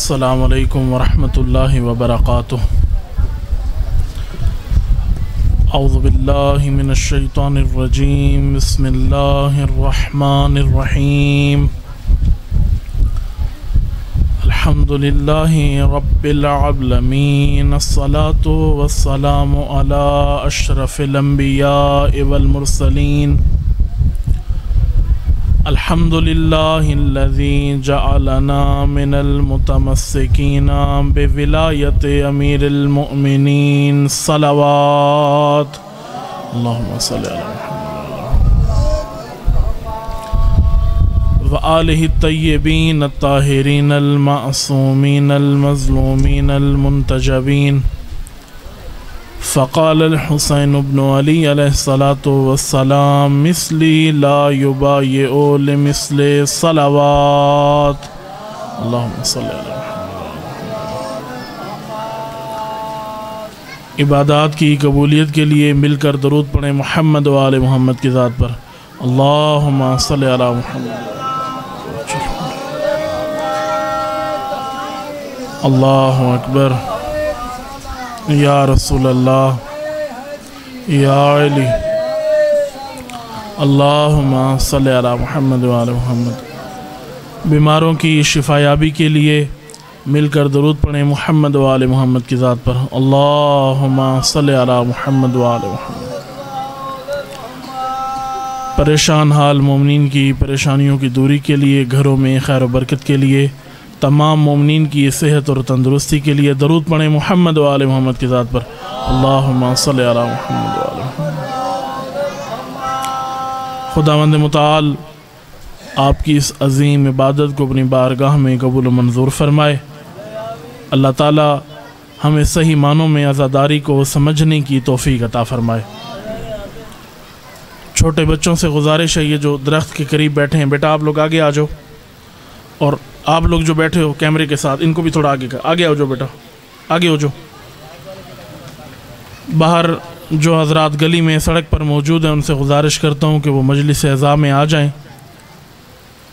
السلام علیکم ورحمۃ اللہ وبرکاتہ۔ اعوذ باللہ من الشیطان الرجیم، بسم اللہ الرحمن الرحیم۔ الحمد للہ رب العالمین، الصلاة والسلام علی اشرف الانبیاء والمرسلین۔ الحمد للہ الذی جعلنا من المتمسکین بولایت امیر المؤمنین، صلوات اللہم صلی علی محمد وآلہ الطیبین الطاہرین المعصومین المظلومین المنتجبین۔ فقال الحسین بن علی علیہ الصلاۃ والسلام، مثلی لا یبایع لمثل، صلوات اللہم صلی علی محمد۔ عبادات کی قبولیت کے لیے مل کر درود پڑھیں محمد و آل محمد کی ذات پر۔ اللہم صلی علی محمد۔ اللہ اکبر، یا رسول اللہ، یا علی، اللہم صلی علی محمد و آل محمد۔ بیماروں کی شفا یابی کے لیے مل کر درود پڑھیں محمد و آل محمد کی ذات پر۔ اللہم صلی علی محمد و آل محمد۔ پریشان حال مومنین کی پریشانیوں کی دوری کے لیے، گھروں میں خیر و برکت کے لیے، تمام مومنین کی صحت اور تندرستی کے لیے درود پڑھیں محمد و آل محمد کی ذات پر۔ اللہم صلی علی محمد و آل محمد۔ خداوند متعال آپ کی اس عظیم عبادت کو اپنی بارگاہ میں قبول و منظور فرمائے۔ اللہ تعالی ہمیں صحیح معنوں میں عزاداری کو سمجھنے کی توفیق عطا فرمائے۔ چھوٹے بچوں سے گزارش ہے، یہ جو درخت کے قریب بیٹھے ہیں، بیٹا آپ لوگ آگے آ جاؤ، اور آپ لوگ جو بیٹھے ہو کیمرے کے ساتھ، ان کو بھی تھوڑا آگے ہو جاؤ، بیٹا آگے ہو جاؤ۔ باہر جو حضرات گلی میں سڑک پر موجود ہیں، ان سے گزارش کرتا ہوں کہ وہ مجلس اعزاء میں آ جائیں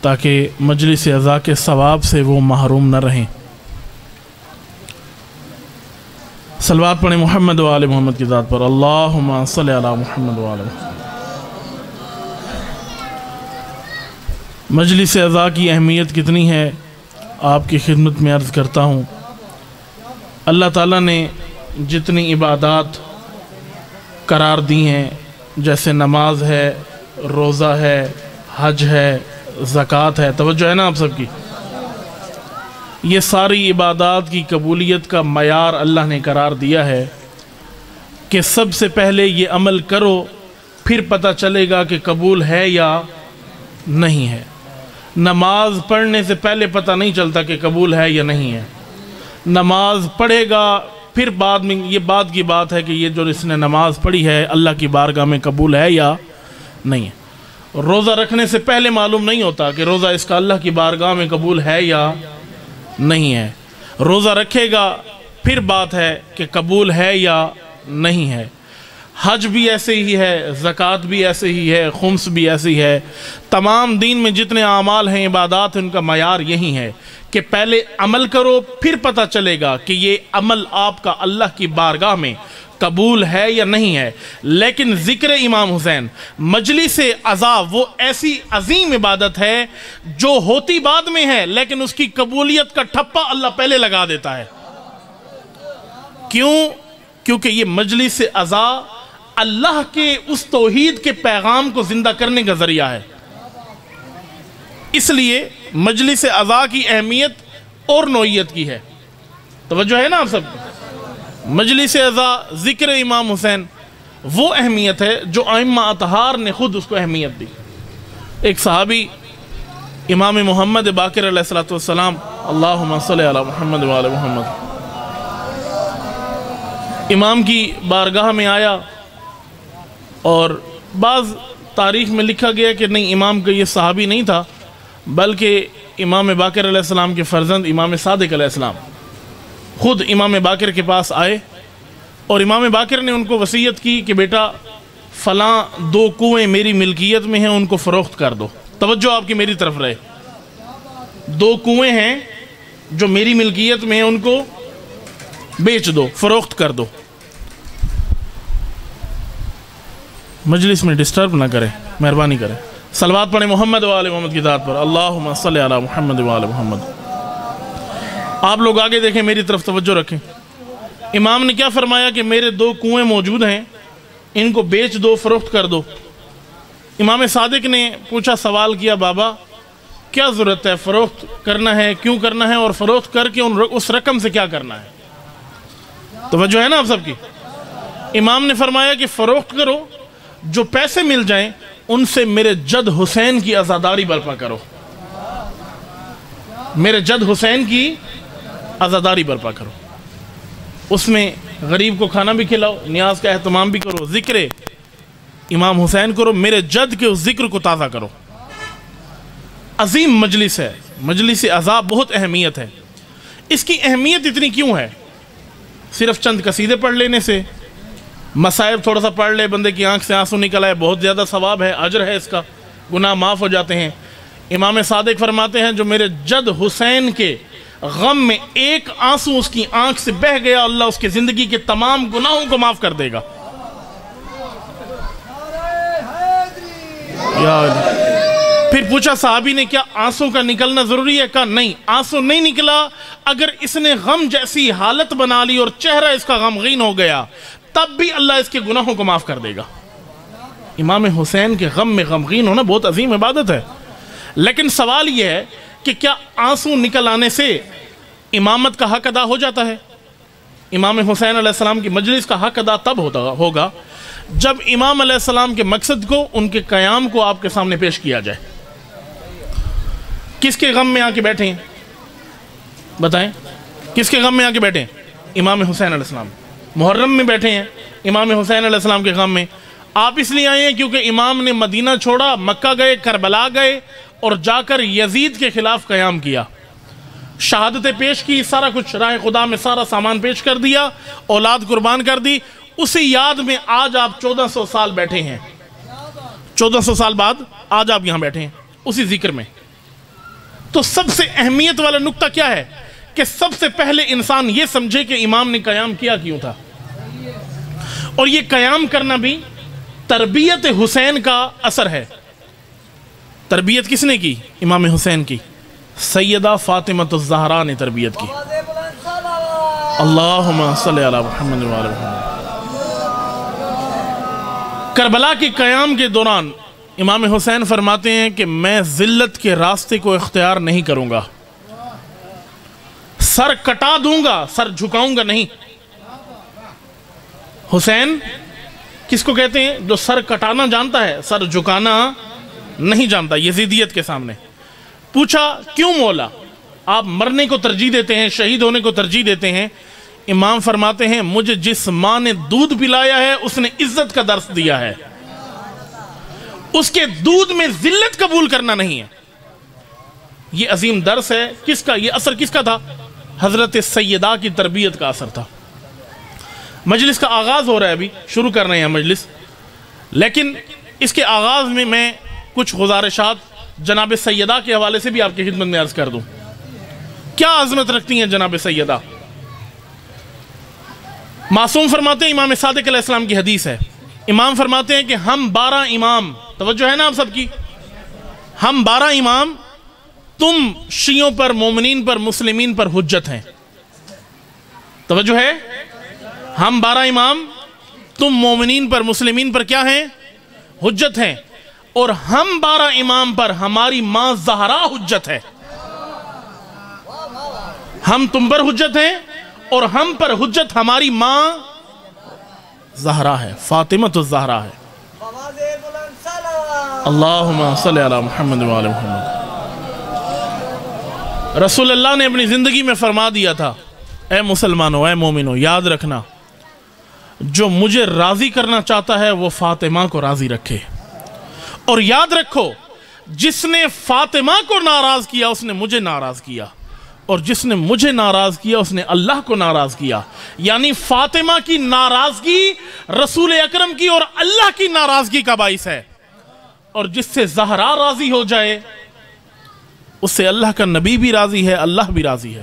تاکہ مجلس اعزاء کے ثواب سے وہ محروم نہ رہیں۔ صلوات پڑھیں محمد و آل محمد کی ذات پر۔ اللہم صلی علی محمد و آل محمد۔ مجلس اعزاء کی اہمیت کتنی ہے آپ کی خدمت میں عرض کرتا ہوں۔ اللہ تعالیٰ نے جتنی عبادات قرار دی ہیں، جیسے نماز ہے، روزہ ہے، حج ہے، زکوٰۃ ہے، توجہ ہے نا آپ سب کی، یہ ساری عبادات کی قبولیت کا معیار اللہ نے قرار دیا ہے کہ سب سے پہلے یہ عمل کرو، پھر پتہ چلے گا کہ قبول ہے یا نہیں ہے۔ نماز پڑھنے سے پہلے پتہ نہیں چلتا کہ قبول ہے یا نہیں ہے۔ نماز پڑھے گا، پھر بعد میں یہ بات کی بات ہے کہ یہ جو اس نے نماز پڑھی ہے اللہ کی بارگاہ میں قبول ہے یا نہیں ہے۔ روزہ رکھنے سے پہلے معلوم نہیں ہوتا کہ روزہ اس کا اللہ کی بارگاہ میں قبول ہے یا نہیں ہے۔ روزہ رکھے گا، پھر بات ہے کہ قبول ہے یا نہیں ہے۔ حج بھی ایسے ہی ہے، زکوٰۃ بھی ایسے ہی ہے، خمس بھی ایسی ہے۔ تمام دین میں جتنے اعمال ہیں، عبادات ہیں، ان کا معیار یہی ہے کہ پہلے عمل کرو، پھر پتہ چلے گا کہ یہ عمل آپ کا اللہ کی بارگاہ میں قبول ہے یا نہیں ہے۔ لیکن ذکر امام حسین، مجلس عزاء، وہ ایسی عظیم عبادت ہے جو ہوتی بعد میں ہے، لیکن اس کی قبولیت کا ٹھپا اللہ پہلے لگا دیتا ہے۔ کیوں؟ کیونکہ یہ مجلس عزاء اللہ کے اس توحید کے پیغام کو زندہ کرنے کا ذریعہ ہے۔ اس لیے مجلس عزاء کی اہمیت اور نوعیت کی ہے۔ توجہ ہے نا آپ سب؟ مجلس عزاء، ذکر امام حسین، وہ اہمیت ہے جو ائمہ اطہار نے خود اس کو اہمیت دی۔ ایک صحابی امام محمد باقر علیہ السلام، اللہم صلی علی محمد و آل محمد، امام کی بارگاہ میں آیا، اور بعض تاریخ میں لکھا گیا کہ نہیں، امام کا یہ صحابی نہیں تھا، بلکہ امام باقر علیہ السلام کے فرزند امام صادق علیہ السلام خود امام باقر کے پاس آئے، اور امام باقر نے ان کو وصیت کی کہ بیٹا فلاں 2 کنویں میری ملکیت میں ہیں، ان کو فروخت کر دو۔ توجہ آپ کی میری طرف رہے، 2 کنویں ہیں جو میری ملکیت میں ان کو بیچ دو، فروخت کر دو۔ مجلس میں ڈسٹرب نہ کریں، مہربانی کریں۔ صلوات پڑھیں محمد و آل محمد کی ذات پر، اللہم صلی علی محمد و آل محمد۔ آپ لوگ آگے دیکھیں، میری طرف توجہ رکھیں۔ امام نے کیا فرمایا کہ میرے 2 کنویں موجود ہیں، ان کو بیچ دو، فروخت کر دو۔ امام صادق نے پوچھا، سوال کیا، بابا کیا ضرورت ہے، فروخت کرنا ہے، کیوں کرنا ہے، اور فروخت کر کے اس رقم سے کیا کرنا ہے؟ توجہ ہے نا آپ سب کی؟ امام نے فرمایا کہ فروخت کرو، جو پیسے مل جائیں ان سے میرے جد حسین کی عزاداری برپا کرو، میرے جد حسین کی عزاداری برپا کرو، اس میں غریب کو کھانا بھی کھلاؤ، نیاز کا اہتمام بھی کرو، ذکر امام حسین کرو، میرے جد کے اس ذکر کو تازہ کرو۔ عظیم مجلس ہے، مجلس عزا بہت اہمیت ہے۔ اس کی اہمیت اتنی کیوں ہے؟ صرف چند قصیدے پڑھ لینے سے، مصائب تھوڑا سا پڑھ لے، بندے کی آنکھ سے آنسو نکل آئے، بہت زیادہ ثواب ہے، اجر ہے اس کا، گناہ معاف ہو جاتے ہیں۔ امام صادق فرماتے ہیں جو میرے جد حسین کے غم میں ایک آنسو اس کی آنکھ سے بہہ گیا، اللہ اس کے زندگی کے تمام گناہوں کو معاف کر دے گا۔ پھر پوچھا صحابی نے، کیا آنسو کا نکلنا ضروری ہے؟ کہا نہیں، آنسو نہیں نکلا، اگر اس نے غم جیسی حالت بنا لی اور چہرہ اس کا غمگین ہو گیا تب بھی اللہ اس کے گناہوں کو معاف کر دے گا۔ امام حسین کے غم میں غمگین ہونا بہت عظیم عبادت ہے۔ لیکن سوال یہ ہے کہ کیا آنسو نکل آنے سے امامت کا حق ادا ہو جاتا ہے؟ امام حسین علیہ السلام کی مجلس کا حق ادا تب ہوگا جب امام علیہ السلام کے مقصد کو، ان کے قیام کو آپ کے سامنے پیش کیا جائے۔ کس کے غم میں آ کے بیٹھے ہیں؟ بتائیں، کس کے غم میں آ کے بیٹھے ہیں؟ امام حسین علیہ السلام۔ محرم میں بیٹھے ہیں امام حسین علیہ السلام کے غم میں۔ آپ اس لیے آئے ہیں کیونکہ امام نے مدینہ چھوڑا، مکہ گئے، کربلا گئے اور جا کر یزید کے خلاف قیام کیا، شہادتیں پیش کی، سارا کچھ راہ خدا میں سارا سامان پیش کر دیا، اولاد قربان کر دی۔ اسی یاد میں آج آپ 1400 سال بیٹھے ہیں، 1400 سال بعد آج آپ یہاں بیٹھے ہیں اسی ذکر میں۔ تو سب سے اہمیت والا نقطہ کیا ہے کہ سب سے پہلے انسان یہ سمجھے کہ امام نے قیام کیا کیوں تھا، اور یہ قیام کرنا بھی تربیت حسین کا اثر ہے۔ تربیت کس نے کی؟ امام حسین کی، سیدہ فاطمہ الزہرا نے تربیت کی۔ اللہم صلی علی محمد و آل محمد۔ کربلا کے قیام کے دوران امام حسین فرماتے ہیں کہ میں ذلت کے راستے کو اختیار نہیں کروں گا، سر کٹا دوں گا، سر جھکاؤں گا نہیں۔ حسین کس کو کہتے ہیں؟ جو سر کٹانا جانتا ہے، سر جھکانا نہیں جانتا، یزیدیت کے سامنے۔ پوچھا کیوں مولا آپ مرنے کو ترجیح دیتے ہیں، شہید ہونے کو ترجیح دیتے ہیں؟ امام فرماتے ہیں مجھے جس ماں نے دودھ پلایا ہے اس نے عزت کا درس دیا ہے، اس کے دودھ میں ذلت قبول کرنا نہیں ہے۔ یہ عظیم درس ہے، کس کا؟ یہ اثر کس کا تھا؟ حضرت سیدہ کی تربیت کا اثر تھا۔ مجلس کا آغاز ہو رہا ہے، ابھی شروع کر رہے ہیں مجلس، لیکن اس کے آغاز میں میں کچھ گزارشات جناب سیدہ کے حوالے سے بھی آپ کی خدمت میں عرض کر دوں۔ کیا عظمت رکھتی ہیں جناب سیدہ؟ معصوم فرماتے ہیں، امام صادق علیہ السلام کی حدیث ہے، امام فرماتے ہیں کہ ہم 12 امام، توجہ ہے نا آپ سب کی، ہم 12 امام تم شیعوں پر، مومنین پر، مسلمین پر حجت ہیں۔ توجہ ہے، ہم 12 امام تم مومنین پر، مسلمین پر کیا ہیں؟ حجت ہیں، اور ہم 12 امام پر ہماری ماں زہرا حجت ہے۔ ہم تم پر حجت ہیں اور ہم پر حجت ہماری ماں زہرا ہے، فاطمہ الزہرا ہے۔ اللہم صلی علی محمد و آل محمد۔ رسول اللہ نے اپنی زندگی میں فرما دیا تھا، اے مسلمانوں، اے مومنوں، یاد رکھنا جو مجھے راضی کرنا چاہتا ہے وہ فاطمہ کو راضی رکھے، اور یاد رکھو جس نے فاطمہ کو ناراض کیا اس نے مجھے ناراض کیا، اور جس نے مجھے ناراض کیا اس نے اللہ کو ناراض کیا۔ یعنی فاطمہ کی ناراضگی رسول اکرم کی اور اللہ کی ناراضگی کا باعث ہے، اور جس سے زہرا راضی ہو جائے اس سے اللہ کا نبی بھی راضی ہے، اللہ بھی راضی ہے۔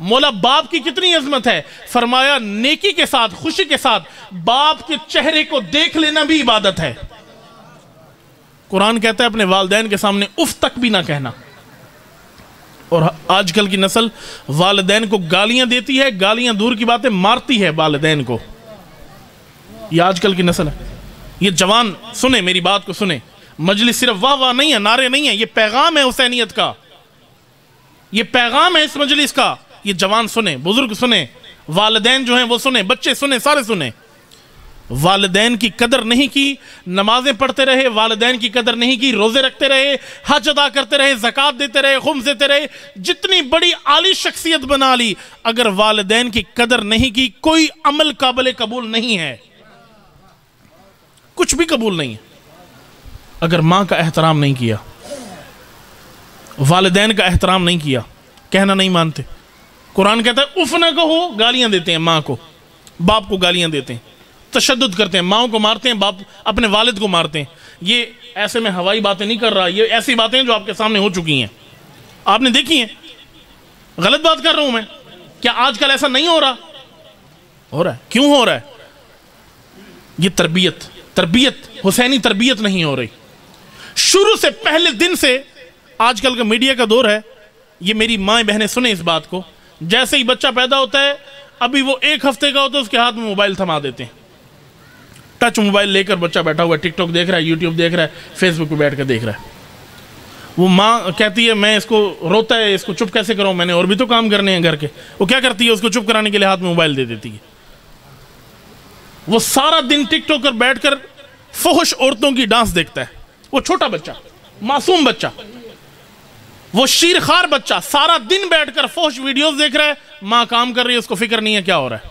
مولا باپ کی کتنی عظمت ہے، فرمایا نیکی کے ساتھ، خوشی کے ساتھ باپ کے چہرے کو دیکھ لینا بھی عبادت ہے۔ قرآن کہتا ہے اپنے والدین کے سامنے اف تک بھی نہ کہنا۔ اور آج کل کی نسل والدین کو گالیاں دیتی ہے، گالیاں دور کی باتیں مارتی ہے والدین کو۔ یہ آج کل کی نسل ہے۔ یہ جوان سنیں، میری بات کو سنیں، مجلس صرف واہ واہ نہیں ہے، نعرے نہیں ہے، یہ پیغام ہے حسینیت کا، یہ پیغام ہے اس مجلس کا۔ یہ جوان سنیں، بزرگ سنیں، والدین جو ہیں وہ سنیں، بچے سنیں، سارے سنیں۔ والدین کی قدر نہیں کی، نمازیں پڑھتے رہے، والدین کی قدر نہیں کی، روزے رکھتے رہے، حج ادا کرتے رہے، زکوٰۃ دیتے رہے، خمس دیتے رہے، جتنی بڑی عالی شخصیت بنا لی، اگر والدین کی قدر نہیں کی کوئی عمل قابل قبول نہیں ہے، کچھ بھی قبول نہیں ہے۔ اگر ماں کا احترام نہیں کیا، والدین کا احترام نہیں کیا، کہنا نہیں مانتے، قرآن کہتا ہے اف نہ کہو، گالیاں دیتے ہیں ماں کو، باپ کو گالیاں دیتے ہیں، تشدد کرتے ہیں، ماں کو مارتے ہیں، باپ اپنے والد کو مارتے ہیں۔ یہ ایسے میں ہوائی باتیں نہیں کر رہا، یہ ایسی باتیں جو آپ کے سامنے ہو چکی ہیں، آپ نے دیکھی ہیں۔ غلط بات کر رہا ہوں میں؟ کیا آج کل ایسا نہیں ہو رہا؟ ہو رہا ہے۔ کیوں ہو رہا ہے؟ یہ تربیت حسینی تربیت نہیں ہو رہی۔ شروع سے پہلے دن سے، آج کل کا میڈیا کا دور ہے، یہ میری مائیں بہنیں سنیں اس بات کو، جیسے ہی بچہ پیدا ہوتا ہے، ابھی وہ 1 ہفتے کا ہوتا ہے، اس کے ہاتھ میں موبائل تھما دیتے ہیں، ٹچ موبائل لے کر بچہ بیٹھا ہوا ہے، ٹک ٹاک دیکھ رہا ہے، یوٹیوب دیکھ رہا ہے، فیس بک پہ بیٹھ کر دیکھ رہا ہے۔ وہ ماں کہتی ہے میں اس کو، روتا ہے، اس کو چپ کیسے کروں، میں نے اور بھی تو کام کرنے ہیں گھر کے۔ وہ کیا کرتی ہے؟ اس کو چپ کرانے کے لیے ہاتھ میں موبائل دے دیتی ہے۔ وہ سارا دن ٹک ٹاک کر بیٹھ کر فحش عورتوں کی ڈانس دیکھتا ہے۔ وہ چھوٹا بچہ، معصوم بچہ، وہ شیرخوار بچہ سارا دن بیٹھ کر فحش ویڈیوز دیکھ رہا ہے، ماں کام کر رہی ہے، اس کو فکر نہیں ہے کیا ہو رہا ہے۔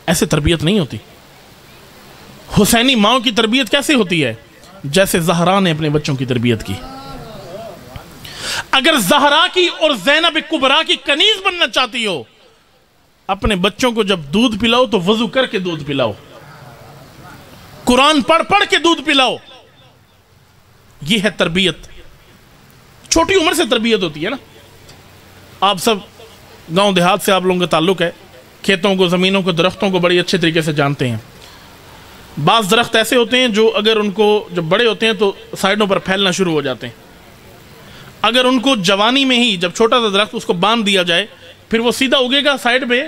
ایسے تربیت نہیں ہوتی۔ حسینی ماں کی تربیت کیسے ہوتی ہے؟ جیسے زہرا نے اپنے بچوں کی تربیت کی۔ اگر زہرا کی اور زینب کبریٰ کی کنیز بننا چاہتی ہو، اپنے بچوں کو جب دودھ پلاؤ تو وضو کر کے دودھ پلاؤ، قرآن پڑھ پڑھ کے دودھ پلاؤ۔ یہ ہے تربیت۔ چھوٹی عمر سے تربیت ہوتی ہے نا۔ آپ سب گاؤں دیہات سے آپ لوگوں کا تعلق ہے، کھیتوں کو، زمینوں کو، درختوں کو بڑی اچھے طریقے سے جانتے ہیں۔ بعض درخت ایسے ہوتے ہیں جو اگر ان کو جب بڑے ہوتے ہیں تو سائڈوں پر پھیلنا شروع ہو جاتے ہیں۔ اگر ان کو جوانی میں ہی، جب چھوٹا سا درخت اس کو باندھ دیا جائے، پھر وہ سیدھا اگے گا، سائڈ پہ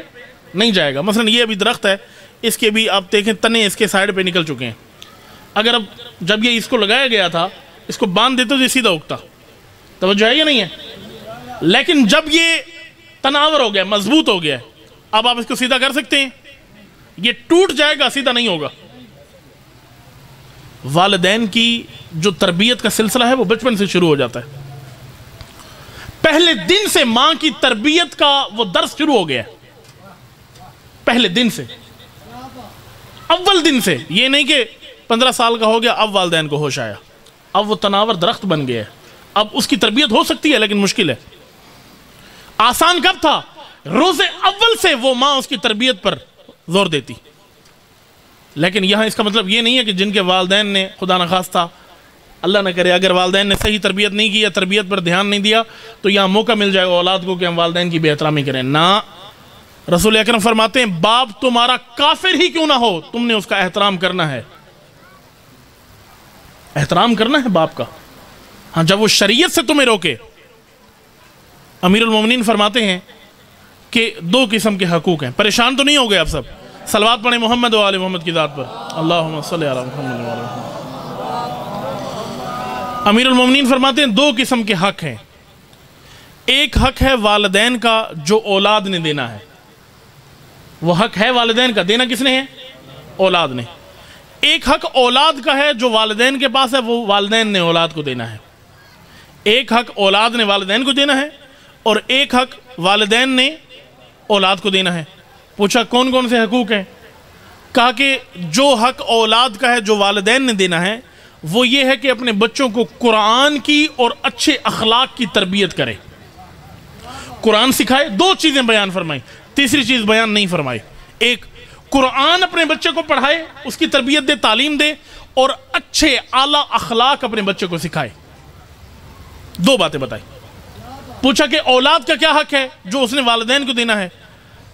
نہیں جائے گا۔ مثلا یہ ابھی درخت ہے، اس کے بھی آپ دیکھیں تنے اس کے سائڈ پہ نکل چکے ہیں۔ اگر اب جب یہ اس کو لگایا گیا تھا، اس کو باندھ دیتے تو یہ سیدھا اگتا، توجہ ہے یا نہیں ہے؟ لیکن جب یہ تناور ہو گیا، مضبوط ہو گیا، اب آپ اس کو سیدھا کر سکتے ہیں؟ یہ ٹوٹ جائے گا، سیدھا نہیں ہوگا۔ والدین کی جو تربیت کا سلسلہ ہے وہ بچپن سے شروع ہو جاتا ہے۔ پہلے دن سے ماں کی تربیت کا وہ درس شروع ہو گیا ہے، پہلے دن سے، اول دن سے۔ یہ نہیں کہ 15 سال کا ہو گیا اب والدین کو ہوش آیا، اب وہ تناور درخت بن گیا ہے، اب اس کی تربیت ہو سکتی ہے لیکن مشکل ہے۔ آسان کب تھا؟ روز اول سے وہ ماں اس کی تربیت پر زور دیتی۔ لیکن یہاں اس کا مطلب یہ نہیں ہے کہ جن کے والدین نے خدا نخواستہ، اللہ نہ کرے، اگر والدین نے صحیح تربیت نہیں کی یا تربیت پر دھیان نہیں دیا تو یہاں موقع مل جائے گا اولاد کو کہ ہم والدین کی بے احترامی کریں۔ نہ، رسول اکرم فرماتے ہیں باپ تمہارا کافر ہی کیوں نہ ہو، تم نے اس کا احترام کرنا ہے، احترام کرنا ہے باپ کا۔ ہاں، جب وہ شریعت سے تمہیں روکے۔ امیر المومنین فرماتے ہیں کہ 2 قسم کے حقوق ہیں۔ پریشان تو نہیں ہو گئے آپ سب؟ صلوات پڑھیں محمد و آل محمد کی ذات پر، اللہم صلی علی محمد و آل محمد۔ امیر المومنین فرماتے ہیں 2 قسم کے حق ہیں۔ ایک حق ہے والدین کا جو اولاد نے دینا ہے، وہ حق ہے والدین کا، دینا کس نے ہے؟ اولاد نے۔ ایک حق اولاد کا ہے جو والدین کے پاس ہے، وہ والدین نے اولاد کو دینا ہے۔ ایک حق اولاد نے والدین کو دینا ہے اور ایک حق والدین نے اولاد کو دینا ہے۔ پوچھا کون کون سے حقوق ہیں؟ کہا کہ جو حق اولاد کا ہے جو والدین نے دینا ہے وہ یہ ہے کہ اپنے بچوں کو قرآن کی اور اچھے اخلاق کی تربیت کرے، قرآن سکھائے۔ 2 چیزیں بیان فرمائی، تیسری چیز بیان نہیں فرمائی۔ ایک، قرآن اپنے بچے کو پڑھائے، اس کی تربیت دے، تعلیم دے، اور اچھے اعلیٰ اخلاق اپنے بچے کو سکھائے۔ 2 باتیں بتائی۔ پوچھا کہ اولاد کا کیا حق ہے جو اس نے والدین کو دینا ہے؟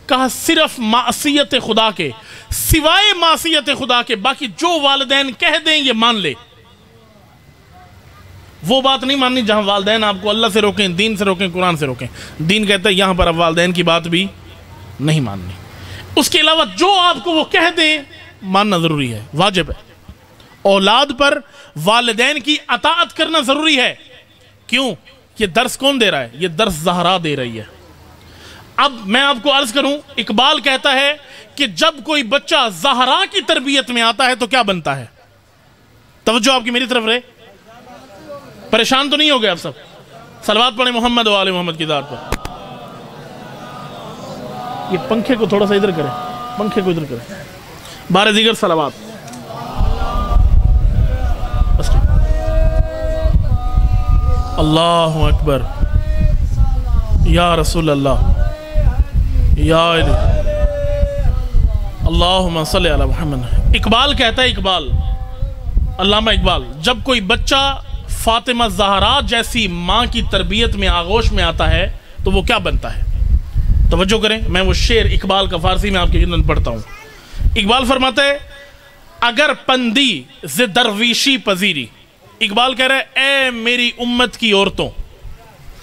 کہا صرف معصیت خدا کے، سوائے معصیت خدا کے باقی جو والدین کہہ دیں یہ مان لے۔ وہ بات نہیں ماننی جہاں والدین آپ کو اللہ سے روکیں، دین سے روکیں، قرآن سے روکیں۔ دین کہتا ہے یہاں پر اب والدین کی بات بھی نہیں ماننی۔ اس کے علاوہ جو آپ کو وہ کہہ دیں ماننا ضروری ہے، واجب ہے۔ اولاد پر والدین کی اطاعت کرنا ضروری ہے۔ کیوں؟ یہ درس کون دے رہا ہے؟ یہ درس زہرا دے رہی ہے۔ اب میں آپ کو عرض کروں، اقبال کہتا ہے کہ جب کوئی بچہ زہرا کی تربیت میں آتا ہے تو کیا بنتا ہے؟ توجہ آپ کی میری طرف رہے، پریشان تو نہیں ہو گئے آپ سب؟ صلوات پڑھیں محمد و آل محمد کی ذات پر۔ یہ پنکھے کو تھوڑا سا ادھر کریں، پنکھے کو ادھر کریں، بارے دیگر صلوات۔ اللہ اکبر، یا رسول اللہ، یا اللہم صلی علی محمد۔ اقبال کہتا ہے، اقبال، علامہ اقبال، جب کوئی بچہ فاطمہ زہرا جیسی ماں کی تربیت میں آغوش میں آتا ہے تو وہ کیا بنتا ہے؟ توجہ کریں، میں وہ شعر اقبال کا فارسی میں آپ کی خدمت پڑھتا ہوں۔ اقبال فرماتا ہے اگر پندی ز درویشی پذیری، اقبال کہہ رہا ہے اے میری امت کی عورتوں،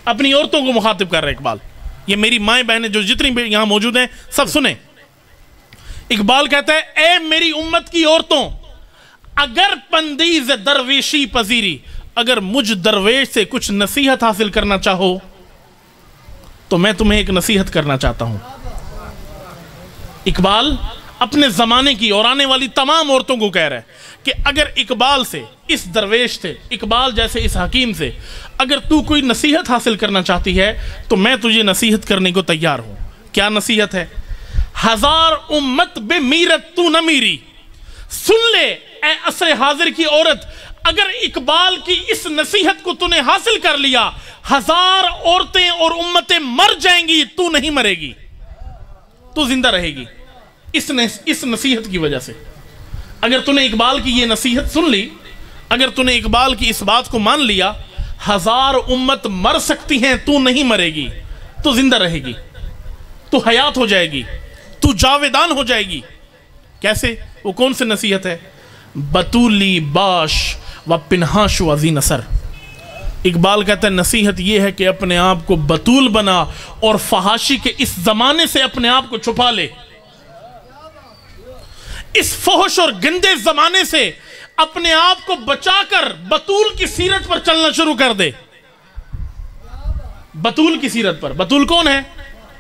اپنی عورتوں کو مخاطب کر رہا ہے اقبال، یہ میری مائیں بہنیں جو جتنی بھی یہاں موجود ہیں سب سنیں۔ اقبال کہتا ہے اے میری امت کی عورتوں، اگر پندی ز درویشی پذیری، اگر مجھ درویش سے کچھ نصیحت حاصل کرنا چاہو تو میں تمہیں ایک نصیحت کرنا چاہتا ہوں۔ اقبال اپنے زمانے کی اور آنے والی تمام عورتوں کو کہہ رہا ہے کہ اگر اقبال سے، اس درویش سے، اقبال جیسے اس حکیم سے اگر تو کوئی نصیحت حاصل کرنا چاہتی ہے تو میں تجھے نصیحت کرنے کو تیار ہوں۔ کیا نصیحت ہے؟ ہزار امت بے میرت تو نہ میری، سن لے اے عصر حاضر کی عورت، اگر اقبال کی اس نصیحت کو تو نے حاصل کر لیا، ہزار عورتیں اور امتیں مر جائیں گی، تو نہیں مرے گی، تو زندہ رہے گی اس نصیحت کی وجہ سے۔ اگر تو نے اقبال کی یہ نصیحت سن لی، اگر تو نے اقبال کی اس بات کو مان لیا، ہزار امت مر سکتی ہیں، تو نہیں مرے گی، تو زندہ رہے گی، تو حیات ہو جائے گی، تو جاویدان ہو جائے گی۔ کیسے؟ وہ کون سی نصیحت ہے؟ بطولی باش و پنہاش و ذی نصر۔ اقبال کہتا ہے نصیحت یہ ہے کہ اپنے آپ کو بطول بنا اور فحاشی کے اس زمانے سے اپنے آپ کو چھپا لے، اس فحش اور گندے زمانے سے اپنے آپ کو بچا کر بطول کی سیرت پر چلنا شروع کر دے۔ بطول کی سیرت پر۔ بطول کون ہے؟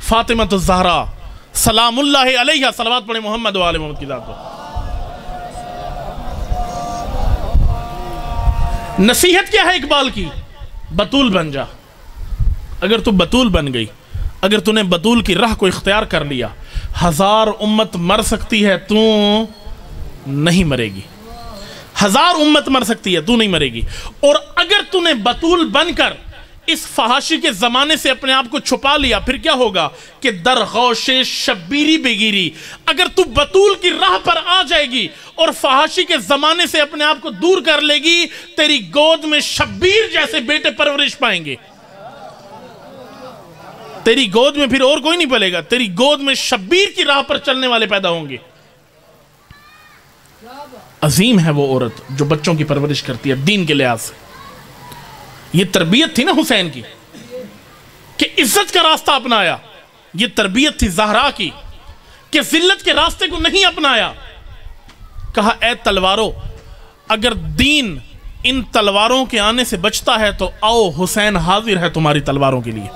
فاطمہ الزہرا سلام اللہ علیہا، صلوات پڑھیں محمد و آل محمد کی ذات پر۔ نصیحت کیا ہے اقبال کی؟ بطول بن جا۔ اگر تو بطول بن گئی، اگر تو نے بطول کی راہ کو اختیار کر لیا، ہزار امت مر سکتی ہے، تو نہیں مرے گی۔ ہزار امت مر سکتی ہے، تو نہیں مرے گی۔ اور اگر تو نے بطول بن کر اس فحاشی کے زمانے سے اپنے آپ کو چھپا لیا، پھر کیا ہوگا کہ در غوش شبیری بگیری، اگر تو بطول کی راہ پر آ جائے گی اور فحاشی کے زمانے سے اپنے آپ کو دور کر لے گی، تیری گود میں شبیر جیسے بیٹے پرورش پائیں گے۔ تیری گود میں پھر اور کوئی نہیں پلے گا، تیری گود میں شبیر کی راہ پر چلنے والے پیدا ہوں گے۔ عظیم ہے وہ عورت جو بچوں کی پرورش کرتی ہے دین کے لحاظ سے۔ یہ تربیت تھی نا حسین کی کہ عزت کا راستہ اپنایا، یہ تربیت تھی زہرا کی کہ ذلت کے راستے کو نہیں اپنایا۔ کہا اے تلواروں، اگر دین ان تلواروں کے آنے سے بچتا ہے تو آؤ حسین حاضر ہے تمہاری تلواروں کے لیے،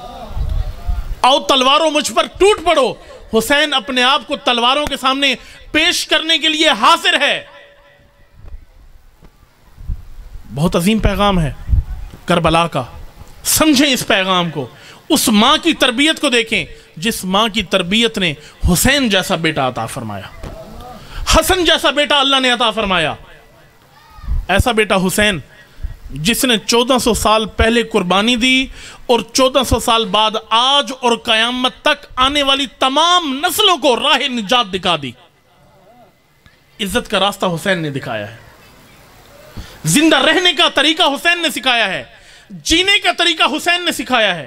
آؤ تلواروں مجھ پر ٹوٹ پڑو، حسین اپنے آپ کو تلواروں کے سامنے پیش کرنے کے لیے حاضر ہے۔ بہت عظیم پیغام ہے کربلا کا، سمجھیں اس پیغام کو۔ اس ماں کی تربیت کو دیکھیں جس ماں کی تربیت نے حسین جیسا بیٹا عطا فرمایا، حسن جیسا بیٹا اللہ نے عطا فرمایا، ایسا بیٹا حسین جس نے 1400 سال پہلے قربانی دی اور 1400 سال بعد آج اور قیامت تک آنے والی تمام نسلوں کو راہ نجات دکھا دی۔ عزت کا راستہ حسین نے دکھایا ہے، زندہ رہنے کا طریقہ حسین نے سکھایا ہے، جینے کا طریقہ حسین نے سکھایا ہے۔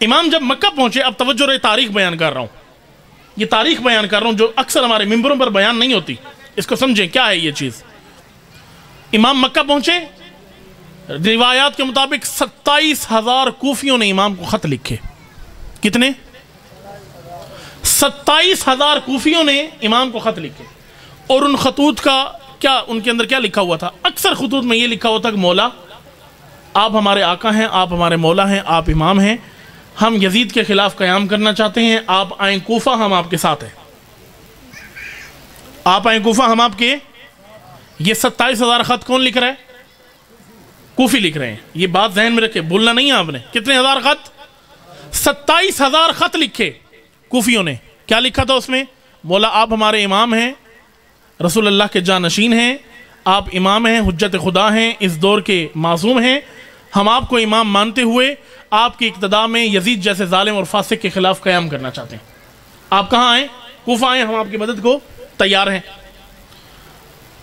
امام جب مکہ پہنچے، اب توجہ رہے، تاریخ بیان کر رہا ہوں، یہ تاریخ بیان کر رہا ہوں جو اکثر ہمارے ممبروں پر بیان نہیں ہوتی، اس کو سمجھیں کیا ہے یہ چیز۔ امام مکہ پہنچے، روایات کے مطابق 27,000 کوفیوں نے امام کو خط لکھے۔ کتنے؟ 27,000 کوفیوں نے امام کو خط لکھے، اور ان خطوط کا کیا، ان کے اندر کیا لکھا ہوا تھا؟ اکثر خطوط میں یہ لکھا ہوا تھا کہ مولا آپ ہمارے آقا ہیں، آپ ہمارے مولا ہیں، آپ امام ہیں، ہم یزید کے خلاف قیام کرنا چاہتے ہیں، آپ آئیں کوفہ، ہم آپ کے ساتھ ہیں، آپ آئیں کوفہ، ہم آپ کے۔ یہ 27,000 خط کون لکھ رہا ہے؟ کوفی لکھ رہے ہیں، یہ بات ذہن میں رکھے، بھولنا نہیں ہے آپ نے۔ کتنے ہزار خط؟ 27,000 خط لکھے کوفیوں نے۔ کیا لکھا تھا اس میں؟ مولا آپ ہمارے امام ہیں، رسول اللہ کے جانشین ہیں، آپ امام ہیں، حجت خدا ہیں، اس دور کے معصوم ہیں، ہم آپ کو امام مانتے ہوئے آپ کی اقتداء میں یزید جیسے ظالم اور فاسق کے خلاف قیام کرنا چاہتے ہیں۔ آپ کہاں آئیں؟ کوفہ آئیں، ہم آپ کی مدد کو تیار ہیں۔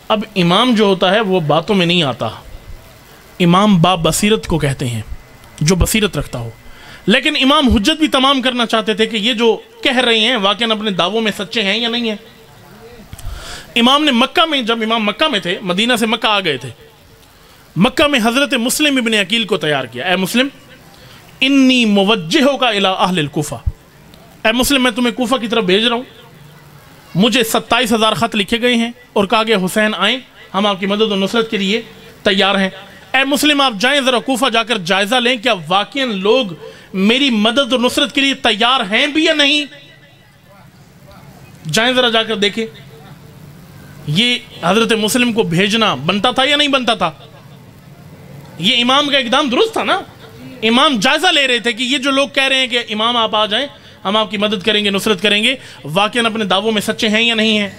اب امام جو ہوتا ہے وہ باتوں میں نہیں آتا، امام با بصیرت کو کہتے ہیں، جو بصیرت رکھتا ہو۔ لیکن امام حجت بھی تمام کرنا چاہتے تھے کہ یہ جو کہہ رہے ہیں واقعاً اپنے دعووں میں سچے ہیں یا نہیں ہیں۔ امام نے مکہ میں، جب امام مکہ میں تھے، مدینہ سے مکہ آ گئے تھے، مکہ میں حضرت مسلم ابن عقیل کو تیار کیا۔ اے مسلم، انی موجہک الی اہل الکوفہ، اے مسلم میں تمہیں کوفہ کی طرف بھیج رہا ہوں، مجھے 27,000 خط لکھے گئے ہیں اور کہا کہ حسین آئیں، ہم آپ کی مدد و نصرت کے لیے تیار ہیں۔ اے مسلم آپ جائیں ذرا کوفہ جا کر جائزہ لیں، کیا واقعاً لوگ میری مدد و نصرت کے لیے تیار ہیں بھی یا نہیں؟ جائیں ذرا جا کر دیکھیں۔ یہ حضرت مسلم کو بھیجنا بنتا تھا یا نہیں بنتا تھا؟ یہ امام کا اقدام درست تھا نا؟ امام جائزہ لے رہے تھے کہ یہ جو لوگ کہہ رہے ہیں کہ امام آپ آ جائیں، ہم آپ کی مدد کریں گے، نصرت کریں گے، واقعاً اپنے دعووں میں سچے ہیں یا نہیں ہیں؟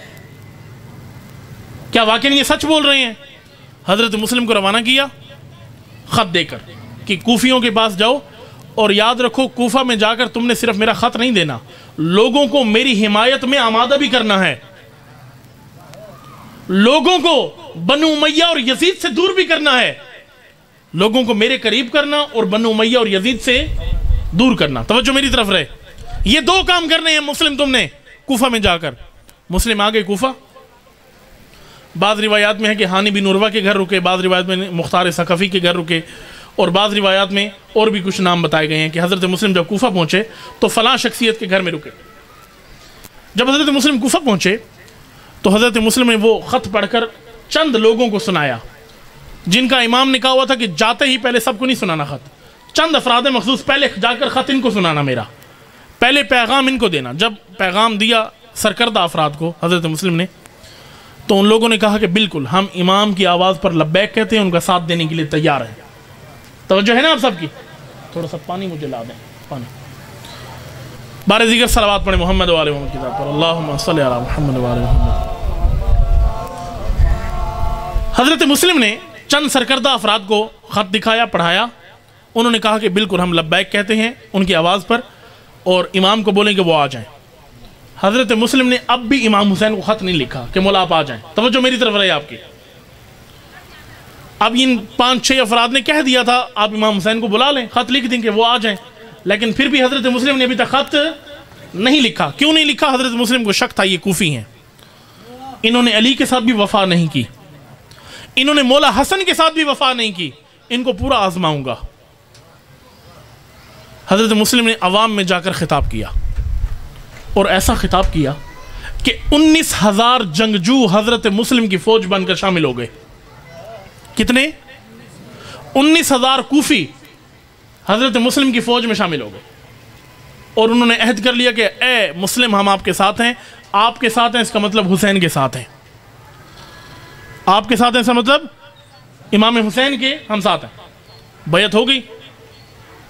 کیا واقعاً یہ سچ بول رہے ہیں؟ حضرت مسلم کو روانہ کیا خط دے کر کہ کوفیوں کے پاس جاؤ، اور یاد رکھو کوفہ میں جا کر تم نے صرف میرا خط نہیں دینا، لوگوں کو میری حمایت میں آمادہ بھی کرنا ہے، لوگوں کو بنو امیہ اور یزید سے دور بھی کرنا ہے، لوگوں کو میرے قریب کرنا اور بنو امیہ اور یزید سے دور کرنا۔ توجہ میری طرف رہے، یہ دو کام کرنے ہیں مسلم تم نے کوفہ میں جا کر۔ مسلم آگے کوفہ، بعض روایات میں ہے کہ ہانی بن عروہ کے گھر رکے، بعض روایات میں مختار ثقفی کے گھر رکے، اور بعض روایات میں اور بھی کچھ نام بتائے گئے ہیں کہ حضرت مسلم جب کوفہ پہنچے تو فلاں شخصیت کے گھر میں رکے۔ جب حضرت مسلم کوفہ پہنچے تو حضرت مسلم نے وہ خط پڑھ کر چند لوگوں کو سنایا، جن کا امام نے کہا ہوا تھا کہ جاتے ہی پہلے سب کو نہیں سنانا خط، چند افراد مخصوص پہلے جا کر خط ان کو سنانا، میرا پہلے پیغام ان کو دینا۔ جب پیغام دیا سرکردہ افراد کو حضرت مسلم نے، تو ان لوگوں نے کہا کہ بالکل ہم امام کی آواز پر لبیک کہتے ہیں، ان کا ساتھ دینے کے لیے تیار ہیں۔ توجہ ہے نا آپ سب کی؟ تھوڑا سا پانی مجھے لا دیں، پانی۔ بارے دیگر صلوات پڑھیں محمد و آل محمد کی ذات پر، اللہم صلی علی محمد و آل محمد۔ حضرت مسلم نے چند سرکردہ افراد کو خط دکھایا، پڑھایا، انہوں نے کہا کہ بالکل ہم لبیک کہتے ہیں ان کی آواز پر، اور امام کو بولیں کہ وہ آ جائیں۔ حضرت مسلم نے اب بھی امام حسین کو خط نہیں لکھا کہ مولا آپ آ جائیں۔ توجہ میری طرف رہے آپ کی۔ اب ان 5-6 افراد نے کہہ دیا تھا آپ امام حسین کو بلا لیں، خط لکھ دیں کہ وہ آ جائیں، لیکن پھر بھی حضرت مسلم نے ابھی تک خط نہیں لکھا۔ کیوں نہیں لکھا؟ حضرت مسلم کو شک تھا یہ کوفی ہیں، انہوں نے علی کے ساتھ بھی وفا نہیں کی، انہوں نے مولا حسن کے ساتھ بھی وفا نہیں کی، ان کو پورا آزماؤں گا۔ حضرت مسلم نے عوام میں جا کر خطاب کیا، اور ایسا خطاب کیا کہ 19,000 جنگجو حضرت مسلم کی فوج بن کر شامل ہو گئے۔ کتنے؟ 19,000 کوفی حضرت مسلم کی فوج میں شامل ہو گئے، اور انہوں نے عہد کر لیا کہ اے مسلم ہم آپ کے ساتھ ہیں، آپ کے ساتھ ہیں اس کا مطلب حسین کے ساتھ ہیں، آپ کے ساتھ ہیں اس کا مطلب امام حسین کے ہم ساتھ ہیں۔ بیعت ہو گئی۔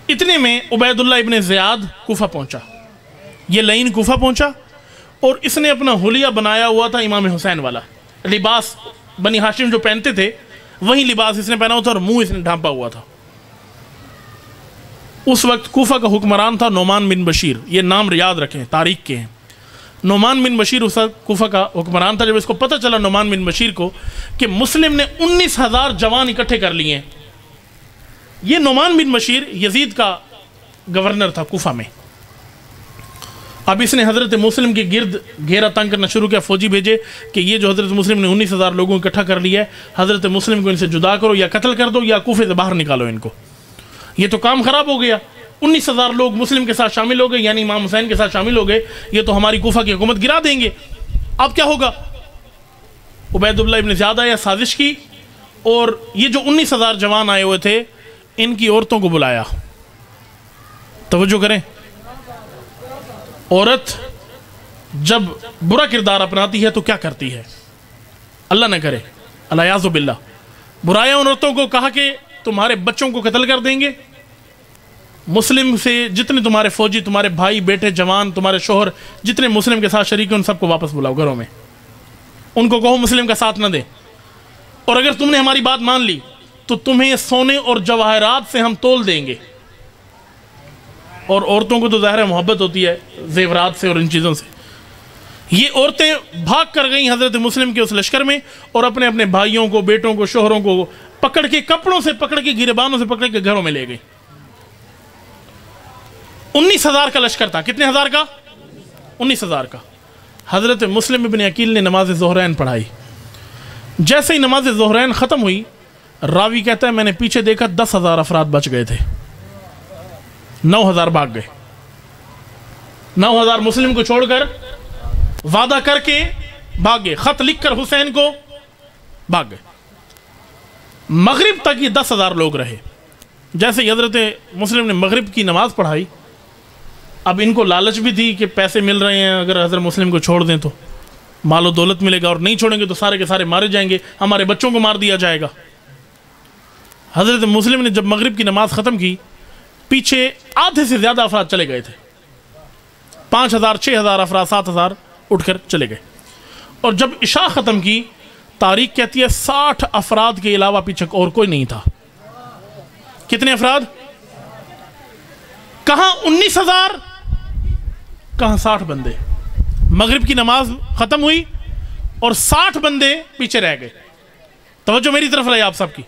اتنے میں عبید اللہ ابن زیاد کوفہ پہنچا، یہ لعین کوفہ پہنچا، اور اس نے اپنا حلیہ بنایا ہوا تھا امام حسین والا، لباس بنی ہاشم جو پہنتے تھے وہی لباس اس نے پہنا ہوا تھا، اور منہ اس نے ڈھانپا ہوا تھا۔ اس وقت کوفہ کا حکمران تھا نعمان بن بشیر، یہ نام یاد رکھیں، تاریخ کے ہیں۔ نعمان بن بشیر اس وقت کوفہ کا حکمران تھا۔ جب اس کو پتہ چلا نعمان بن بشیر کو کہ مسلم نے 19,000 جوان اکٹھے کر لیے ہیں، یہ نعمان بن بشیر یزید کا گورنر تھا کوفہ میں. اب اس نے حضرت مسلم کے گرد گھیرا تنگ کرنا شروع کیا, فوجی بھیجے کہ یہ جو حضرت مسلم نے 19,000 لوگوں کو اکٹھا کر لیا ہے, حضرت مسلم کو ان سے جدا کرو یا قتل کر دو یا کوفے سے باہر نکالو ان کو. یہ تو کام خراب ہو گیا, 19,000 لوگ مسلم کے ساتھ شامل ہو گئے, یعنی امام حسین کے ساتھ شامل ہو گئے, یہ تو ہماری کوفہ کی حکومت گرا دیں گے. اب کیا ہوگا؟ عبید اللہ ابن زیاد یا سازش کی, اور یہ جو 19,000 جوان آئے ہوئے تھے ان کی عورتوں کو بلایا. توجہ کریں, عورت جب برا کردار اپناتی ہے تو کیا کرتی ہے؟ اللہ نہ کرے, الیاذ باللہ, برایا ان عورتوں کو کہا کہ تمہارے بچوں کو قتل کر دیں گے, مسلم سے جتنے تمہارے فوجی, تمہارے بھائی بیٹے جوان, تمہارے شوہر جتنے مسلم کے ساتھ شریک ہیں ان سب کو واپس بلاؤ گھروں میں, ان کو کہو مسلم کا ساتھ نہ دیں, اور اگر تم نے ہماری بات مان لی تو تمہیں سونے اور جواہرات سے ہم تول دیں گے. اور عورتوں کو تو ظاہر محبت ہوتی ہے زیورات سے اور ان چیزوں سے. یہ عورتیں بھاگ کر گئیں حضرت مسلم کے اس لشکر میں, اور اپنے اپنے بھائیوں کو, بیٹوں کو, شوہروں کو پکڑ کے, کپڑوں سے پکڑ کے, گریبانوں سے پکڑ کے گھروں میں لے گئیں. 19,000 کا لشکر تھا. کتنے ہزار کا؟ 19,000 کا. حضرت مسلم ابن عقیل نے نماز ظہرین پڑھائی. جیسے ہی نماز ظہرین ختم ہوئی, راوی کہتا ہے میں نے پیچھے دیکھا 10,000 افراد بچ گئے تھے, 9,000 بھاگ گئے. 9,000 مسلم کو چھوڑ کر, وعدہ کر کے بھاگ گئے, خط لکھ کر حسین کو بھاگ گئے. مغرب تک یہ 10,000 لوگ رہے. جیسے ہی حضرت مسلم نے مغرب کی نماز پڑھائی, اب ان کو لالچ بھی تھی کہ پیسے مل رہے ہیں, اگر حضرت مسلم کو چھوڑ دیں تو مال و دولت ملے گا, اور نہیں چھوڑیں گے تو سارے کے سارے مارے جائیں گے, ہمارے بچوں کو مار دیا جائے گا. حضرت مسلم نے جب مغرب کی نماز ختم کی, پیچھے آدھے سے زیادہ افراد چلے گئے تھے. 5,000 6,000 افراد, 7,000 اٹھ کر چلے گئے. اور جب عشاء ختم کی, تاریخ کہتی ہے 60 افراد کے علاوہ پیچھے اور کوئی نہیں تھا. کتنے افراد؟ کہاں 19,000, کہاں 60 بندے. مغرب کی نماز ختم ہوئی اور 60 بندے پیچھے رہ گئے. توجہ میری طرف رہی آپ سب کی,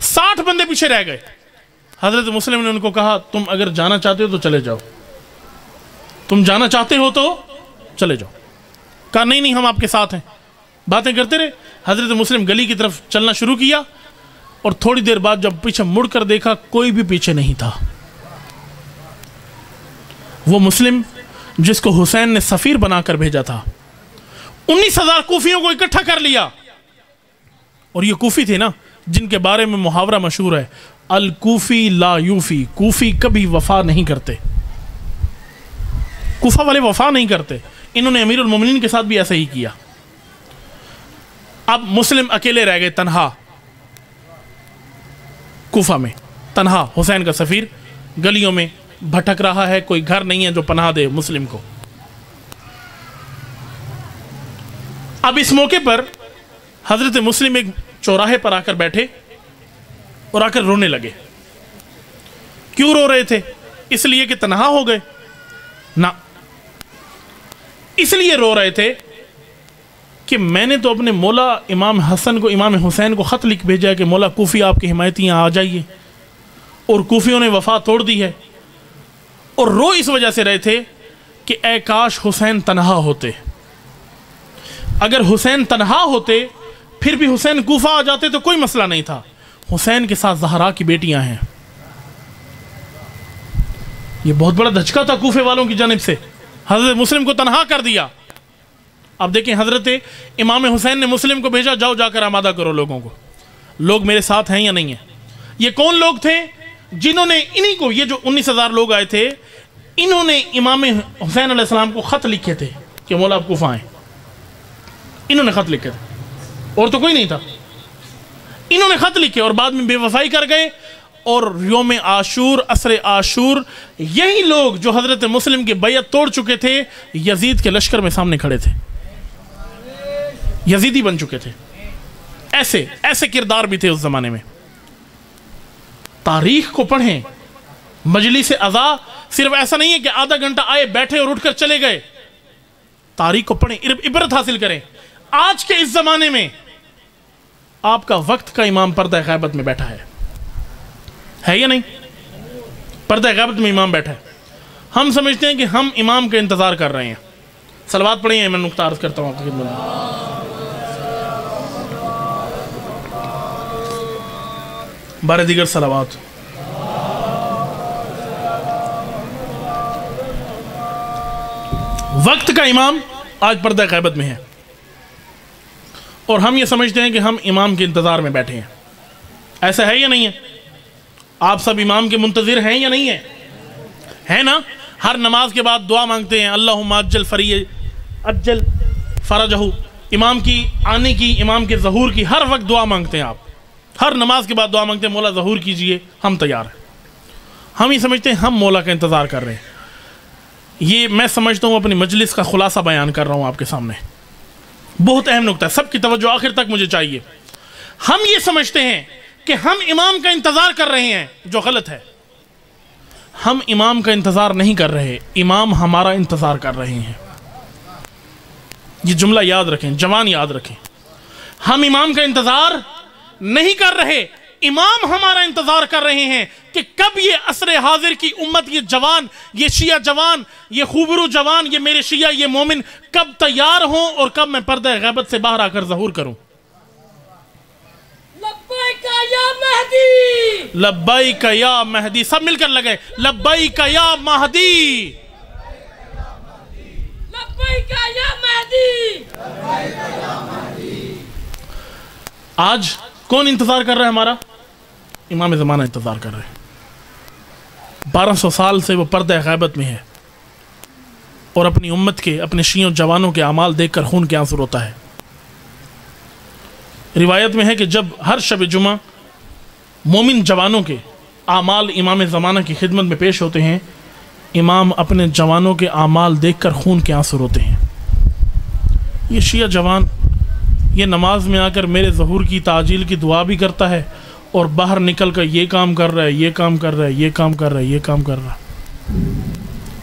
60 بندے پیچھے رہ گئے. حضرت مسلم نے ان کو کہا تم اگر جانا چاہتے ہو تو چلے جاؤ, تم جانا چاہتے ہو تو چلے جاؤ. کہا نہیں نہیں ہم آپ کے ساتھ ہیں. باتیں کرتے رہے. حضرت مسلم گلی کی طرف چلنا شروع کیا, اور تھوڑی دیر بعد جب پیچھے مڑ کر دیکھا کوئی بھی پیچھے نہیں تھا. وہ مسلم جس کو حسین نے سفیر بنا کر بھیجا تھا, 19,000 کوفیوں کو اکٹھا کر لیا. اور یہ کوفی تھے نا جن کے بارے میں محاورہ مشہور ہے, الکوفی لا یوفی, کوفی کبھی وفا نہیں کرتے. کوفہ والے وفا نہیں کرتے. انہوں نے امیر المومنین کے ساتھ بھی ایسا ہی کیا. اب مسلم اکیلے رہ گئے, تنہا, کوفہ میں تنہا. حسین کا سفیر گلیوں میں بھٹک رہا ہے, کوئی گھر نہیں ہے جو پناہ دے مسلم کو. اب اس موقع پر حضرت مسلم ایک چوراہے پر آ کر بیٹھے اور آ کر رونے لگے. کیوں رو رہے تھے؟ اس لیے کہ تنہا ہو گئے؟ نہ, اس لیے رو رہے تھے کہ میں نے تو اپنے مولا امام حسن کو, امام حسین کو خط لکھ بھیجا ہے کہ مولا کوفی آپ کے حمایتی یہاں آ جائیے, اور کوفیوں نے وفا توڑ دی ہے. اور رو اس وجہ سے رہے تھے کہ اے کاش حسین تنہا ہوتے. اگر حسین تنہا ہوتے پھر بھی حسین کوفہ آ جاتے تو کوئی مسئلہ نہیں تھا. حسین کے ساتھ زہرا کی بیٹیاں ہیں. یہ بہت بڑا دھچکا تھا کوفے والوں کی جانب سے. حضرت مسلم کو تنہا کر دیا. اب دیکھیں حضرت امام حسین نے مسلم کو بھیجا, جاؤ جا کر آمادہ کرو لوگوں کو, لوگ میرے ساتھ ہیں یا نہیں ہیں. یہ کون لوگ تھے؟ جنہوں نے انہی کو, یہ جو 19,000 لوگ آئے تھے, انہوں نے امام حسین علیہ السلام کو خط لکھے تھے کہ مولا آپ کوفہ آئیں. انہوں نے خط لکھے تھے, اور تو کوئی نہیں تھا. انہوں نے خط لکھے اور بعد میں بے وفائی کر گئے. اور یوم عاشور, عصر عاشور, یہی لوگ جو حضرت مسلم کی بیعت توڑ چکے تھے یزید کے لشکر میں سامنے کھڑے تھے, یزیدی بن چکے تھے. ایسے کردار بھی تھے اس زمانے میں. تاریخ کو پڑھیں. مجلس عزا صرف ایسا نہیں ہے کہ آدھا گھنٹہ آئے بیٹھے اور اٹھ کر چلے گئے. تاریخ کو پڑھیں, عبرت حاصل کریں. آج کے اس زمانے میں آپ کا وقت کا امام پردہ غیبت میں بیٹھا ہے یا نہیں؟ پردہ غیبت میں امام بیٹھا ہے، ہم سمجھتے ہیں کہ ہم امام کا انتظار کر رہے ہیں. صلوات پڑھیں ہیں، میں نقطہ عرض کرتا ہوں آپ کی خدمت میں. بار دیگر صلوات. وقت کا امام آج پردہ غیبت میں ہے، اور ہم یہ سمجھتے ہیں کہ ہم امام کے انتظار میں بیٹھے ہیں. ایسا ہے یا نہیں ہے؟ آپ سب امام کے منتظر ہیں یا نہیں ہے نا؟ ہر نماز کے بعد دعا مانگتے ہیں، اللہم اجل فرجہ. امام کی آنے کی، امام کے ظہور کی ہر وقت دعا مانگتے ہیں. آپ ہر نماز کے بعد دعا مانگتے ہیں، مولا ظہور کیجئے، ہم تیار ہیں. ہم یہ سمجھتے ہیں ہم مولا کا انتظار کر رہے ہیں. یہ میں سمجھتا ہوں اپنی مجلس کا خلاصہ بیان کر رہا ہوں آپ کے سامنے. بہت اہم نکتہ ہے، سب کی توجہ آخر تک مجھے چاہیے. ہم یہ سمجھتے ہیں کہ ہم امام کا انتظار کر رہے ہیں، جو غلط ہے. ہم امام کا انتظار نہیں کر رہے، امام ہمارا انتظار کر رہے ہیں. یہ جملہ یاد رکھیں، جوان یاد رکھیں. ہم امام کا انتظار نہیں کر رہے، امام ہمارا انتظار کر رہے ہیں کہ کب یہ عصر حاضر کی امت، یہ جوان، یہ شیعہ جوان، یہ خوبرو جوان، یہ میرے شیعہ، یہ مومن کب تیار ہوں اور کب میں پردہ غیبت سے باہر آ کر ظہور کروں. لبیک یا مہدی، لبیک یا مہدی. سب مل کر لگے، لبیک یا مہدی، لبیک یا مہدی. آج کون انتظار کر رہا ہے ہمارا؟ امام زمانہ انتظار کر رہے ہیں. 1200 سال سے وہ پردہ غیبت میں ہے، اور اپنی امت کے، اپنے شیعوں جوانوں کے اعمال دیکھ کر خون کے آنسو روتا ہے. روایت میں ہے کہ جب ہر شب جمعہ مومن جوانوں کے اعمال امام زمانہ کی خدمت میں پیش ہوتے ہیں، امام اپنے جوانوں کے اعمال دیکھ کر خون کے آنسو روتے ہیں. یہ شیعہ جوان یہ نماز میں آ کر میرے ظہور کی تعجیل کی دعا بھی کرتا ہے، اور باہر نکل کر یہ کام کر رہا ہے، یہ کام کر رہا ہے، یہ کام کر رہا ہے، یہ کام کر رہا ہے.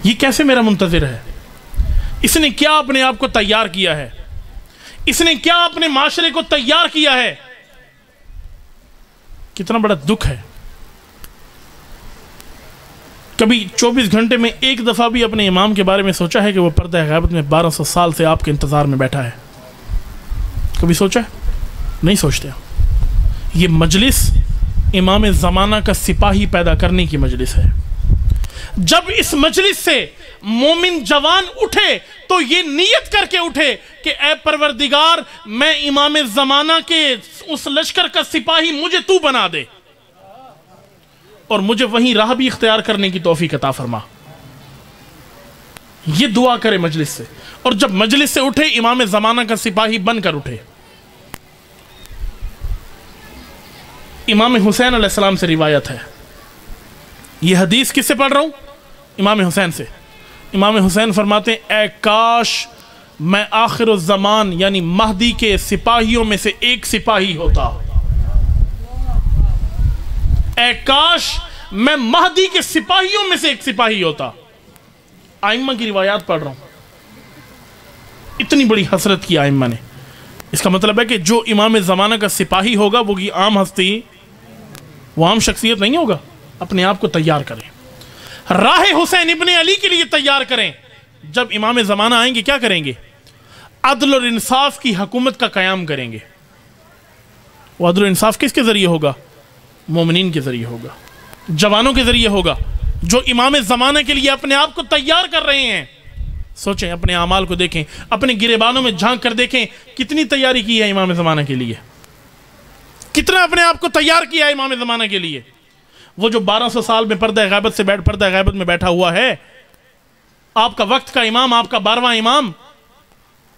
یہ کیسے میرا منتظر ہے؟ اس نے کیا اپنے آپ کو تیار کیا ہے؟ اس نے کیا اپنے معاشرے کو تیار کیا ہے؟ کتنا بڑا دکھ ہے. کبھی 24 گھنٹے میں ایک دفعہ بھی اپنے امام کے بارے میں سوچا ہے کہ وہ پردہ غیبت میں 1200 سال سے آپ کے انتظار میں بیٹھا ہے؟ کبھی سوچا ہے؟ نہیں سوچتے. یہ مجلس امام زمانہ کا سپاہی پیدا کرنے کی مجلس ہے. جب اس مجلس سے مومن جوان اٹھے تو یہ نیت کر کے اٹھے کہ اے پروردگار، میں امام زمانہ کے اس لشکر کا سپاہی مجھے تو بنا دے، اور مجھے وہیں راہ بھی اختیار کرنے کی توفیق عطا فرما. یہ دعا کرے مجلس سے، اور جب مجلس سے اٹھے امام زمانہ کا سپاہی بن کر اٹھے. امام حسین علیہ السلام سے روایت ہے، یہ حدیث کس سے پڑھ رہا ہوں؟ امام حسین سے. امام حسین فرماتے ہیں اے کاش میں آخر الزمان یعنی مہدی کے سپاہیوں میں سے ایک سپاہی ہوتا. اے کاش میں مہدی کے سپاہیوں میں سے ایک سپاہی ہوتا. آئمہ کی روایات پڑھ رہا ہوں. اتنی بڑی حسرت کی آئمہ نے. اس کا مطلب ہے کہ جو امام زمانہ کا سپاہی ہوگا وہ کی عام ہستی، وہ عام شخصیت نہیں ہوگا. اپنے آپ کو تیار کریں، راہ حسین ابن علی کے لیے تیار کریں. جب امام زمانہ آئیں گے کیا کریں گے؟ عدل اور انصاف کی حکومت کا قیام کریں گے. وہ عدل و انصاف کس کے ذریعے ہوگا؟ مومنین کے ذریعے ہوگا، جوانوں کے ذریعے ہوگا، جو امام زمانہ کے لیے اپنے آپ کو تیار کر رہے ہیں. سوچیں، اپنے اعمال کو دیکھیں، اپنے گریبانوں میں جھانک کر دیکھیں کتنی تیاری کی ہے امام زمانہ کے لیے، کتنا اپنے آپ کو تیار کیا ہے امام زمانہ کے لیے. وہ جو 1200 سال میں پردہ غیبت میں بیٹھا ہوا ہے، آپ کا وقت کا امام، آپ کا 12واں امام،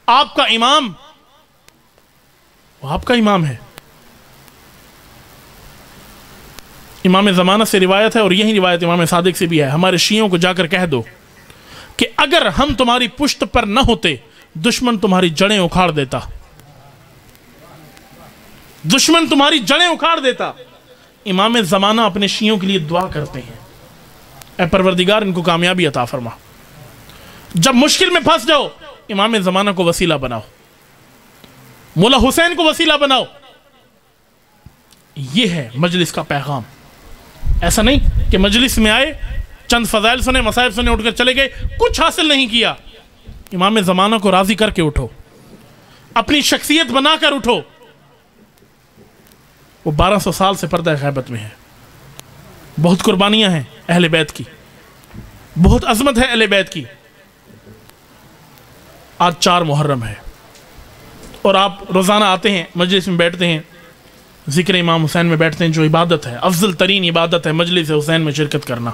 آپ کا امام، وہ آپ کا امام ہے. امام زمانہ سے روایت ہے، اور یہی روایت امام صادق سے بھی ہے، ہمارے شیعوں کو جا کر کہہ دو کہ اگر ہم تمہاری پشت پر نہ ہوتے دشمن تمہاری جڑیں اکھاڑ دیتا. دشمن تمہاری جڑیں اکھاڑ دیتا. امام زمانہ اپنے شیعوں کے لیے دعا کرتے ہیں، اے پروردگار ان کو کامیابی عطا فرما. جب مشکل میں پھنس جاؤ امام زمانہ کو وسیلہ بناؤ، مولا حسین کو وسیلہ بناؤ. یہ ہے مجلس کا پیغام. ایسا نہیں کہ مجلس میں آئے چند فضائل سنے، مصائب سنے، اٹھ کر چلے گئے، کچھ حاصل نہیں کیا۔ امام زمانہ کو راضی کر کے اٹھو، اپنی شخصیت بنا کر اٹھو۔ وہ 1200 سال سے پردہ غیبت میں ہے، بہت قربانیاں ہیں اہل بیت کی، بہت عظمت ہے اہل بیت کی۔ آج 4 محرم ہے اور آپ روزانہ آتے ہیں، مجلس میں بیٹھتے ہیں، ذکر امام حسین میں بیٹھتے ہیں، جو عبادت ہے، افضل ترین عبادت ہے مجلس حسین میں شرکت کرنا۔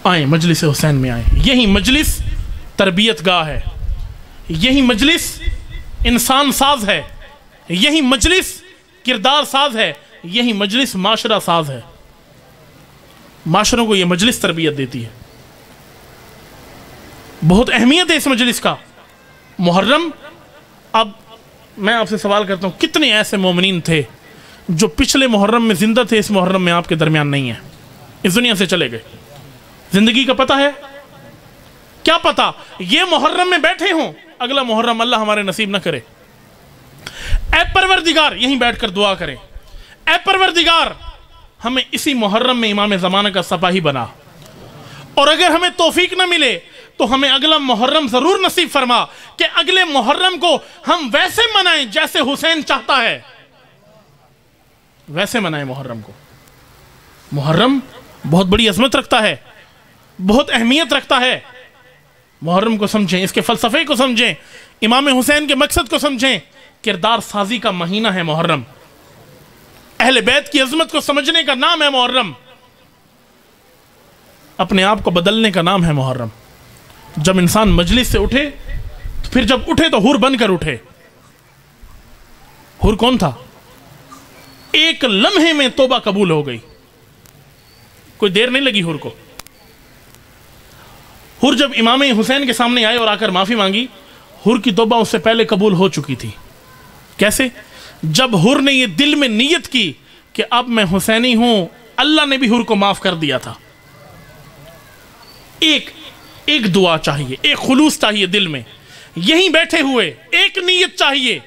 آئیں مجلس حسین میں آئیں، یہی مجلس تربیت گاہ ہے، یہی مجلس انسان ساز ہے، یہی مجلس کردار ساز ہے، یہی مجلس معاشرہ ساز ہے۔ معاشروں کو یہ مجلس تربیت دیتی ہے، بہت اہمیت ہے اس مجلس کا۔ محرم، اب میں آپ سے سوال کرتا ہوں، کتنے ایسے مومنین تھے جو پچھلے محرم میں زندہ تھے، اس محرم میں آپ کے درمیان نہیں ہیں، اس دنیا سے چلے گئے؟ زندگی کا پتہ ہے؟ کیا پتہ یہ محرم میں بیٹھے ہوں، اگلا محرم اللہ ہمارے نصیب نہ کرے۔ اے پروردگار، یہیں بیٹھ کر دعا کریں، اے پروردگار ہمیں اسی محرم میں امام زمانہ کا سپاہی بنا، اور اگر ہمیں توفیق نہ ملے تو ہمیں اگلا محرم ضرور نصیب فرما کہ اگلے محرم کو ہم ویسے منائیں جیسے حسین چاہتا ہے، ویسے منائیں محرم کو۔ محرم بہت بڑی عظمت رکھتا ہے، بہت اہمیت رکھتا ہے۔ محرم کو سمجھیں، اس کے فلسفے کو سمجھیں، امام حسین کے مقصد کو سمجھیں۔ کردار سازی کا مہینہ ہے محرم، اہل بیت کی عظمت کو سمجھنے کا نام ہے محرم، اپنے آپ کو بدلنے کا نام ہے محرم۔ جب انسان مجلس سے اٹھے تو پھر جب اٹھے تو حور بن کر اٹھے۔ حور کون تھا؟ ایک لمحے میں توبہ قبول ہو گئی، کوئی دیر نہیں لگی حور کو۔ حور جب امام حسین کے سامنے آئے اور آ کر معافی مانگی، حور کی توبہ اس سے پہلے قبول ہو چکی تھی۔ کیسے؟ جب حور نے یہ دل میں نیت کی کہ اب میں حسینی ہوں، اللہ نے بھی حور کو معاف کر دیا تھا۔ ایک دعا چاہیے، ایک خلوص چاہیے دل میں، یہیں بیٹھے ہوئے ایک نیت چاہیے،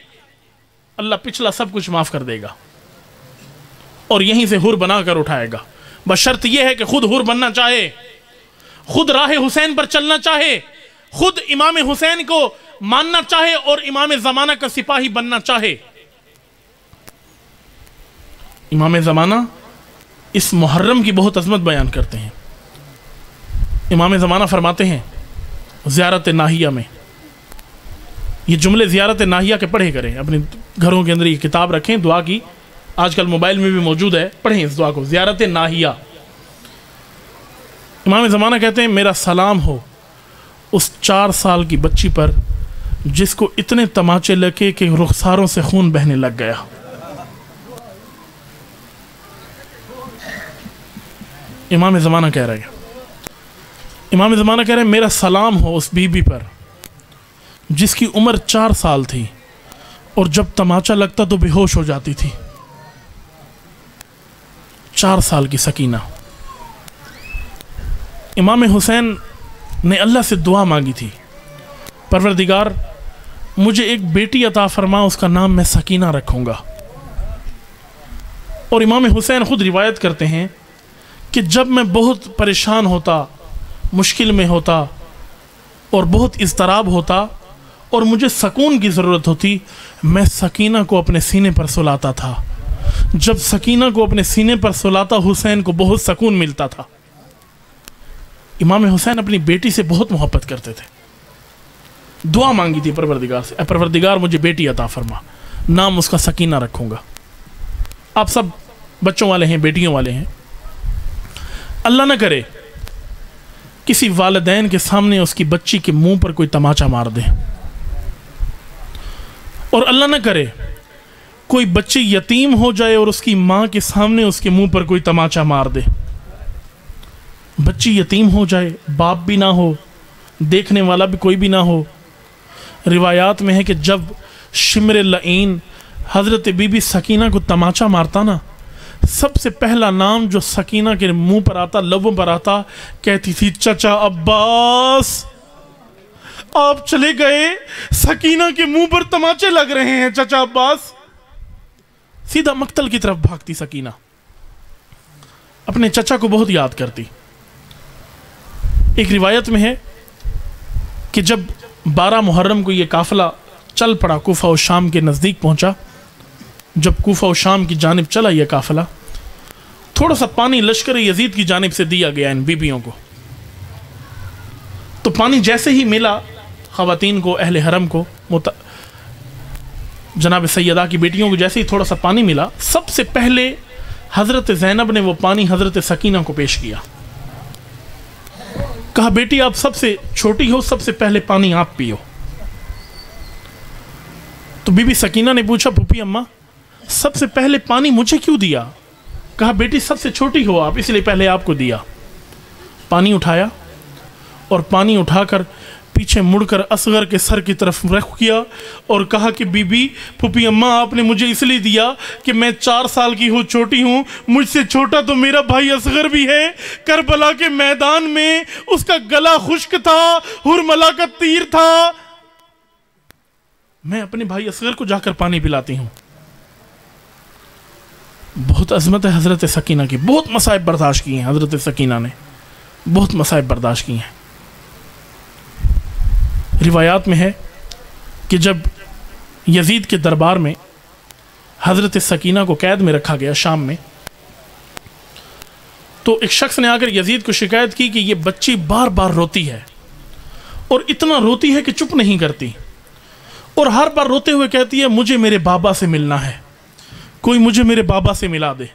اللہ پچھلا سب کچھ معاف کر دے گا اور یہیں سے حور بنا کر اٹھائے گا۔ بس شرط یہ ہے کہ خود حور بننا چاہے، خود راہ حسین پر چلنا چاہے، خود امام حسین کو ماننا چاہے اور امام زمانہ کا سپاہی بننا چاہے۔ امام زمانہ اس محرم کی بہت عظمت بیان کرتے ہیں۔ امام زمانہ فرماتے ہیں زیارت ناہیہ میں، یہ جملے زیارت ناہیہ کے پڑھے کریں، اپنے گھروں کے اندر یہ کتاب رکھیں دعا کی، آج کل موبائل میں بھی موجود ہے، پڑھیں اس دعا کو، زیارت ناہیہ۔ امام زمانہ کہتے ہیں میرا سلام ہو اس 4 سال کی بچی پر جس کو اتنے تماچے لگے کہ رخساروں سے خون بہنے لگ گیا۔ امام زمانہ کہہ رہے ہیں، امام زمانہ کہہ رہے ہیں میرا سلام ہو اس بی بی پر جس کی عمر 4 سال تھی اور جب تماچا لگتا تو بے ہوش ہو جاتی تھی۔ 4 سال کی سکینہ۔ امام حسین نے اللہ سے دعا مانگی تھی، پروردگار مجھے ایک بیٹی عطا فرما، اس کا نام میں سکینہ رکھوں گا۔ اور امام حسین خود روایت کرتے ہیں کہ جب میں بہت پریشان ہوتا، مشکل میں ہوتا اور بہت اضطراب ہوتا اور مجھے سکون کی ضرورت ہوتی، میں سکینہ کو اپنے سینے پر سلاتا تھا۔ جب سکینہ کو اپنے سینے پر سلاتا حسین کو بہت سکون ملتا تھا۔ امام حسین اپنی بیٹی سے بہت محبت کرتے تھے، دعا مانگی تھی پروردگار سے، اے پروردگار مجھے بیٹی عطا فرما، نام اس کا سکینہ رکھوں گا۔ آپ سب بچوں والے ہیں، بیٹیوں والے ہیں، اللہ نہ کرے کسی والدین کے سامنے اس کی بچی کے منہ پر کوئی تماچا مار دے، اور اللہ نہ کرے کوئی بچی یتیم ہو جائے اور اس کی ماں کے سامنے اس کے منہ پر کوئی تماچا مار دے۔ بچی یتیم ہو جائے، باپ بھی نہ ہو، دیکھنے والا بھی کوئی بھی نہ ہو۔ روایات میں ہے کہ جب شمر لعین حضرت بی بی سکینہ کو تماچا مارتا نا، سب سے پہلا نام جو سکینہ کے منہ پر آتا، لبوں پر آتا، کہتی تھی چچا عباس آپ چلے گئے، سکینہ کے منہ پر تماچے لگ رہے ہیں چچا عباس۔ سیدھا مقتل کی طرف بھاگتی سکینہ، اپنے چچا کو بہت یاد کرتی۔ ایک روایت میں ہے کہ جب 12 محرم کو یہ قافلہ چل پڑا، کوفہ و شام کے نزدیک پہنچا، جب کوفہ و شام کی جانب چلا یہ قافلہ، تھوڑا سا پانی لشکر یزید کی جانب سے دیا گیا ان بیبیوں کو. تو پانی جیسے ہی ملا خواتین کو، اہل حرم کو، جناب سیدہ کی بیٹیوں کو جیسے ہی تھوڑا سا پانی ملا، سب سے پہلے حضرت زینب نے وہ پانی حضرت سکینہ کو پیش کیا. کہا بیٹی آپ سب سے چھوٹی ہو، سب سے پہلے پانی آپ پیو. تو بی بی سکینہ نے پوچھا پھوپھی اماں سب سے پہلے پانی مجھے کیوں دیا؟ کہا بیٹی سب سے چھوٹی ہو آپ، اس لیے پہلے آپ کو دیا. پانی اٹھایا اور پانی اٹھا کر پیچھے مڑ کر اصغر کے سر کی طرف رخ کیا اور کہا کہ بی بی پھوپھی اماں آپ نے مجھے اس لیے دیا کہ میں 4 سال کی ہوں، چھوٹی ہوں، مجھ سے چھوٹا تو میرا بھائی اصغر بھی ہے. کربلا کے میدان میں اس کا گلا خشک تھا، ہرملا کا تیر تھا، میں اپنے بھائی اصغر کو جا کر پانی پلاتی ہوں. بہت عظمت ہے حضرت سکینہ کی، بہت مصائب برداشت کی ہیں حضرت سکینہ نے، بہت مصائب برداشت کی ہیں. روایات میں ہے کہ جب یزید کے دربار میں حضرت سکینہ کو قید میں رکھا گیا شام میں، تو ایک شخص نے آ کر یزید کو شکایت کی کہ یہ بچی بار بار روتی ہے اور اتنا روتی ہے کہ چپ نہیں کرتی، اور ہر بار روتے ہوئے کہتی ہے مجھے میرے بابا سے ملنا ہے، کوئی مجھے میرے بابا سے ملا دے.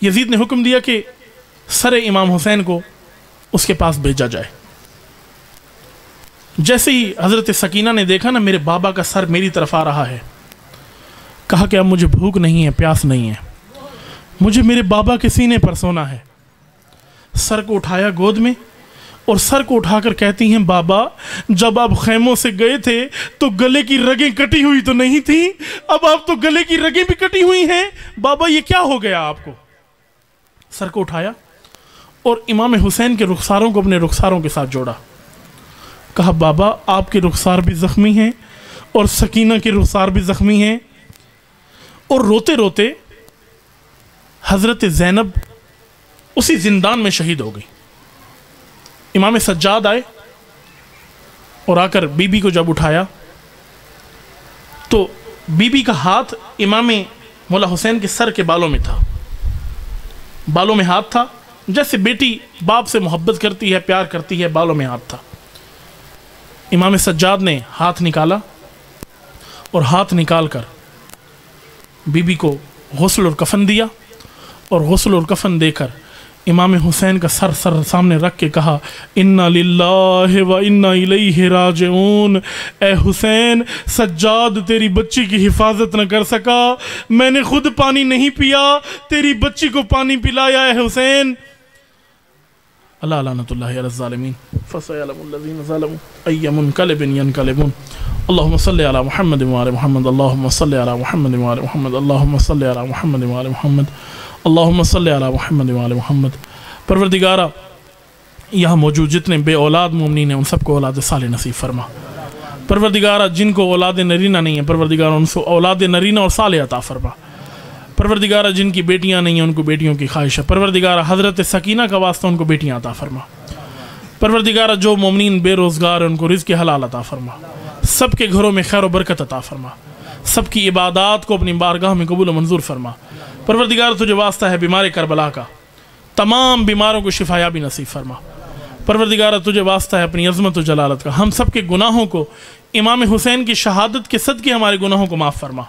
یزید نے حکم دیا کہ سر امام حسین کو اس کے پاس بھیجا جائے. جیسے ہی حضرت سکینہ نے دیکھا نا میرے بابا کا سر میری طرف آ رہا ہے، کہا کہ اب مجھے بھوک نہیں ہے، پیاس نہیں ہے، مجھے میرے بابا کے سینے پر سونا ہے. سر کو اٹھایا گود میں اور سر کو اٹھا کر کہتی ہیں بابا جب آپ خیموں سے گئے تھے تو گلے کی رگیں کٹی ہوئی تو نہیں تھی، اب آپ تو گلے کی رگیں بھی کٹی ہوئی ہیں، بابا یہ کیا ہو گیا آپ کو؟ سر کو اٹھایا اور امام حسین کے رخساروں کو اپنے رخساروں کے ساتھ جوڑا. کہا بابا آپ کے رخسار بھی زخمی ہیں اور سکینہ کے رخسار بھی زخمی ہیں. اور روتے روتے حضرت زینب اسی زندان میں شہید ہو گئی. امام سجاد آئے اور آ کر بی بی کو جب اٹھایا تو بی بی کا ہاتھ امام مولا حسین کے سر کے بالوں میں تھا، بالوں میں ہاتھ تھا، جیسے بیٹی باپ سے محبت کرتی ہے، پیار کرتی ہے، بالوں میں ہاتھ تھا. امام سجاد نے ہاتھ نکالا اور ہاتھ نکال کر بی بی کو غسل اور کفن دیا، اور غسل اور کفن دے کر امام حسین کا سر سامنے رکھ کے کہا انا للہ و انا الیہ راجعون. اے حسین سجاد تیری بچی کی حفاظت نہ کر سکا، میں نے خود پانی نہیں پیا، تیری بچی کو پانی پلایا اے حسین. اللہ لعنت اللہ علی الظالمین فسيعلم الذين ظلموا أي منقلب ينقلبون. اللهم صل على محمد وعلى محمد، اللهم صل على محمد وعلى محمد، اللهم صل على محمد وعلى محمد، اللهم صل على محمد وعلى محمد. پروردگارہ یہاں موجود جتنے بے اولاد مومنین ہیں ان سب کو اولاد صالح نصیب فرما. پروردگارہ جن کو اولاد نرینہ نہیں ہے پروردگارہ ان کو اولاد نرینہ اور صالح عطا فرما. پروردگارہ جن کی بیٹیاں نہیں ہیں ان کو بیٹیوں کی خواہش ہے. پروردگارہ حضرت سکینہ کا واسطہ ان کو بیٹیاں عطا فرما. پروردگارہ جو مومنین بے روزگار ہیں ان کو رزق حلال عطا فرما. سب کے گھروں میں خیر و برکت عطا فرما. سب کی عبادات کو اپنی بارگاہ میں قبول و منظور فرما. پروردگارہ تجھے واسطہ ہے بیمار کربلا کا، تمام بیماروں کو شفا یابی نصیب فرما. پروردگارہ تجھے واسطہ ہے اپنی عظمت و جلالت کا، ہم سب کے گناہوں کو امام حسین کی شہادت کے صدقے ہمارے گناہوں کو معاف فرما.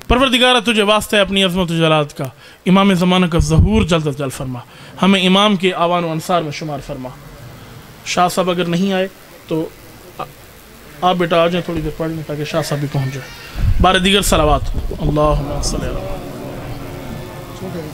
پروردگارہ تجھے واسطہ ہے اپنی عظمت و جلالت کا امام زمانہ کا ظہور جلد از جلد فرما. ہمیں امام کے آوان و انصار میں شمار فرما. شاہ صاحب اگر نہیں آئے تو آپ بیٹا آ جائیں تھوڑی دیر پڑھنے تاکہ شاہ صاحب بھی پہنچ جائے. بارے دیگر صلوات اللہم صلی اللہ علیہ وسلم.